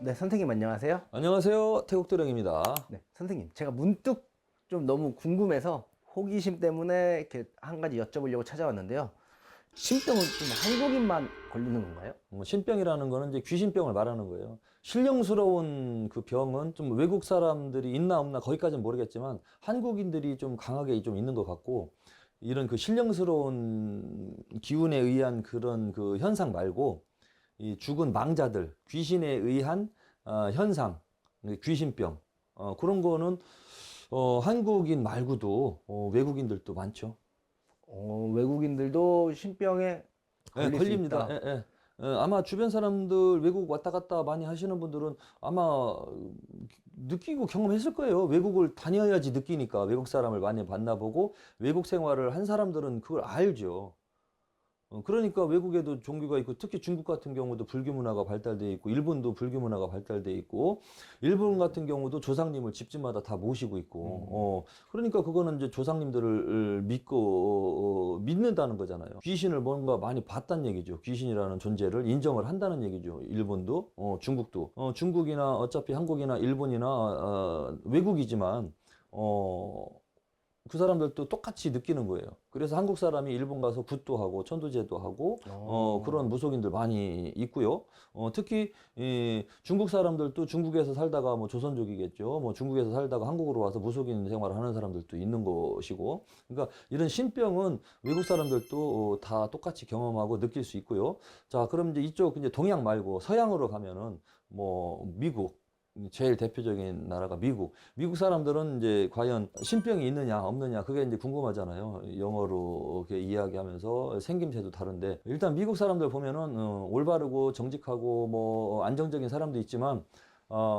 네, 선생님 안녕하세요. 안녕하세요. 태국도령입니다. 네, 선생님, 제가 문득 좀 너무 궁금해서 호기심 때문에 이렇게 한 가지 여쭤보려고 찾아왔는데요. 신병은 좀 한국인만 걸리는 건가요? 신병이라는 거는 이제 귀신병을 말하는 거예요. 신령스러운 그 병은 좀 외국 사람들이 있나 없나 거기까지는 모르겠지만 한국인들이 좀 강하게 좀 있는 것 같고, 이런 그 신령스러운 기운에 의한 그런 그 현상 말고 이 죽은 망자들, 귀신에 의한 현상, 귀신병, 그런 거는 한국인 말고도 외국인들도 많죠. 외국인들도 신병에 예, 걸릴 수 걸립니다. 있다. 예, 예. 아마 주변 사람들 외국 왔다 갔다 많이 하시는 분들은 아마 느끼고 경험했을 거예요. 외국을 다녀야지 느끼니까. 외국 사람을 많이 만나보고 외국 생활을 한 사람들은 그걸 알죠. 그러니까 외국에도 종교가 있고, 특히 중국 같은 경우도 불교 문화가 발달돼 있고, 일본도 불교 문화가 발달돼 있고, 일본 같은 경우도 조상님을 집집마다 다 모시고 있고, 그러니까 그거는 이제 조상님들을 믿고, 믿는다는 거잖아요. 귀신을 뭔가 많이 봤다는 얘기죠. 귀신이라는 존재를 인정을 한다는 얘기죠. 일본도, 중국도. 중국이나 어차피 한국이나 일본이나, 외국이지만, 그 사람들도 똑같이 느끼는 거예요. 그래서 한국 사람이 일본 가서 굿도 하고 천도제도 하고 그런 무속인들 많이 있고요. 특히 이 중국 사람들도 중국에서 살다가 뭐 조선족이겠죠. 뭐 중국에서 살다가 한국으로 와서 무속인 생활을 하는 사람들도 있는 것이고. 그러니까 이런 신병은 외국 사람들도 다 똑같이 경험하고 느낄 수 있고요. 자, 그럼 이제 이쪽 이제 동양 말고 서양으로 가면은 뭐 미국, 제일 대표적인 나라가 미국. 미국 사람들은 이제 과연 신병이 있느냐 없느냐 그게 이제 궁금하잖아요. 영어로 이렇게 이야기하면서 생김새도 다른데, 일단 미국 사람들 보면은 올바르고 정직하고 뭐 안정적인 사람도 있지만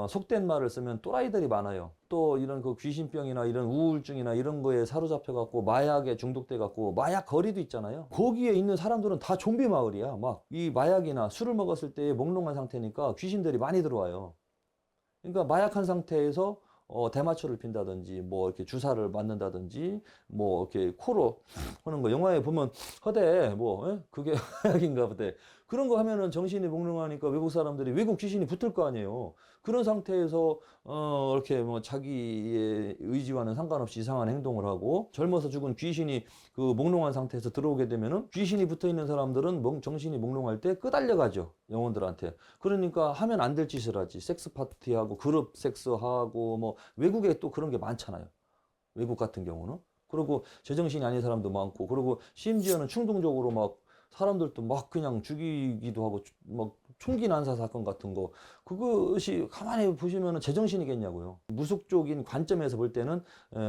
속된 말을 쓰면 또라이들이 많아요. 또 이런 그 귀신병이나 이런 우울증이나 이런 거에 사로잡혀 갖고 마약에 중독돼 갖고 마약 거리도 있잖아요. 거기에 있는 사람들은 다 좀비 마을이야. 막 이 마약이나 술을 먹었을 때 몽롱한 상태니까 귀신들이 많이 들어와요. 그러니까 마약한 상태에서 대마초를 핀다든지 뭐 이렇게 주사를 맞는다든지 뭐 이렇게 코로 하는 거 영화에 보면 허대 뭐 그게 마약인가 보대. 그런 거 하면은 정신이 몽롱하니까 외국 사람들이 외국 귀신이 붙을 거 아니에요. 그런 상태에서 이렇게 뭐 자기의 의지와는 상관없이 이상한 행동을 하고, 젊어서 죽은 귀신이 그 몽롱한 상태에서 들어오게 되면은 귀신이 붙어 있는 사람들은 정신이 몽롱할 때 끄달려 가죠, 영혼들한테. 그러니까 하면 안 될 짓을 하지. 섹스 파티하고 그룹 섹스하고 뭐 외국에 또 그런 게 많잖아요. 외국 같은 경우는. 그리고 제정신이 아닌 사람도 많고, 그리고 심지어는 충동적으로 막 사람들도 막 그냥 죽이기도 하고, 막 총기 난사 사건 같은 거. 그것이 가만히 보시면은 제정신이겠냐고요. 무속적인 관점에서 볼 때는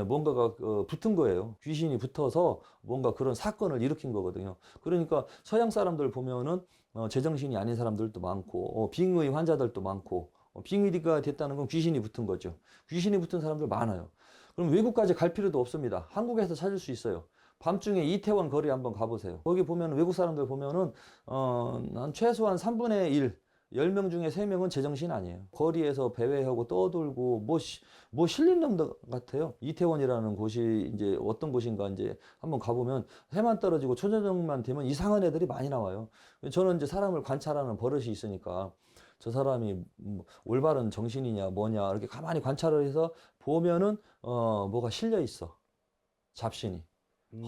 뭔가가 붙은 거예요. 귀신이 붙어서 뭔가 그런 사건을 일으킨 거거든요. 그러니까 서양 사람들 보면은 제정신이 아닌 사람들도 많고, 빙의 환자들도 많고, 빙의가 됐다는 건 귀신이 붙은 거죠. 귀신이 붙은 사람들 많아요. 그럼 외국까지 갈 필요도 없습니다. 한국에서 찾을 수 있어요. 밤중에 이태원 거리 한번 가보세요. 거기 보면 외국 사람들 보면은 한 최소한 3분의 1, 10명 중에 3명은 제정신 아니에요. 거리에서 배회하고 떠돌고 뭐 실린 놈 같아요. 이태원이라는 곳이 이제 어떤 곳인가 이제 한번 가보면 해만 떨어지고 초저녁만 되면 이상한 애들이 많이 나와요. 저는 이제 사람을 관찰하는 버릇이 있으니까 저 사람이 올바른 정신이냐 뭐냐 이렇게 가만히 관찰을 해서 보면은 뭐가 실려 있어. 잡신이.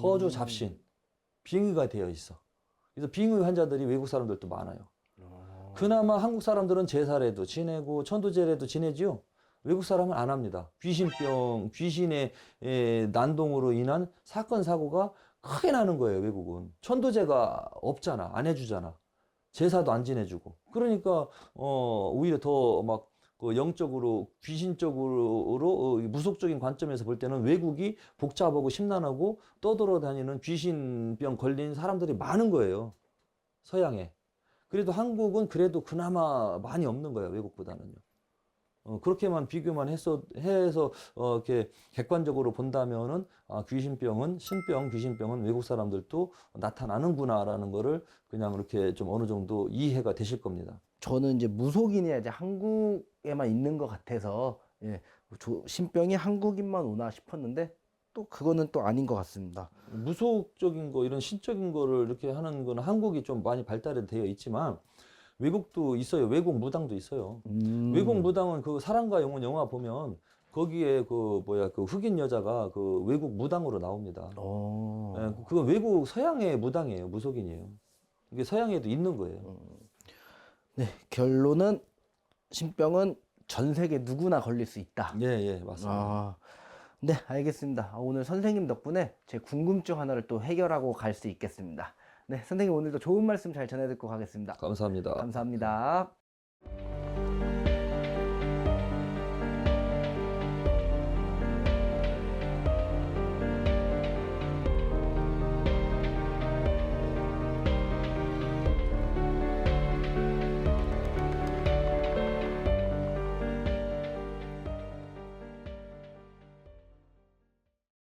허주 잡신. 빙의가 되어 있어. 그래서 빙의 환자들이 외국 사람들도 많아요. 그나마 한국 사람들은 제사례도 지내고 천도제례도 지내지요. 외국 사람은 안 합니다. 귀신병, 귀신의 난동으로 인한 사건 사고가 크게 나는 거예요, 외국은. 천도제가 없잖아. 안 해주잖아. 제사도 안 지내주고. 그러니까 오히려 더 막 그 영적으로 귀신적으로 무속적인 관점에서 볼 때는 외국이 복잡하고 심란하고 떠돌아다니는 귀신병 걸린 사람들이 많은 거예요, 서양에. 그래도 한국은 그래도 그나마 많이 없는 거예요, 외국보다는요. 그렇게만 비교만 해서 이렇게 객관적으로 본다면은 귀신병은 신병, 귀신병은 외국 사람들도 나타나는구나라는 거를 그냥 이렇게 좀 어느 정도 이해가 되실 겁니다. 저는 이제 무속인이 이제 한국에만 있는 것 같아서 예, 신병이 한국인만 오나 싶었는데 또 그거는 또 아닌 것 같습니다. 무속적인 거, 이런 신적인 거를 이렇게 하는 거는 한국이 좀 많이 발달이 되어 있지만, 외국도 있어요. 외국 무당도 있어요. 외국 무당은 그 사랑과 영혼 영화 보면 거기에 그 뭐야 그 흑인 여자가 그 외국 무당으로 나옵니다. 예, 그건 외국 서양의 무당이에요. 무속인이에요. 이게 서양에도 있는 거예요. 네, 결론은 신병은 전 세계 누구나 걸릴 수 있다. 예, 예, 맞습니다. 아, 네, 알겠습니다. 오늘 선생님 덕분에 제 궁금증 하나를 또 해결하고 갈 수 있겠습니다. 네, 선생님 오늘도 좋은 말씀 잘 전해 듣고 가겠습니다. 감사합니다. 감사합니다.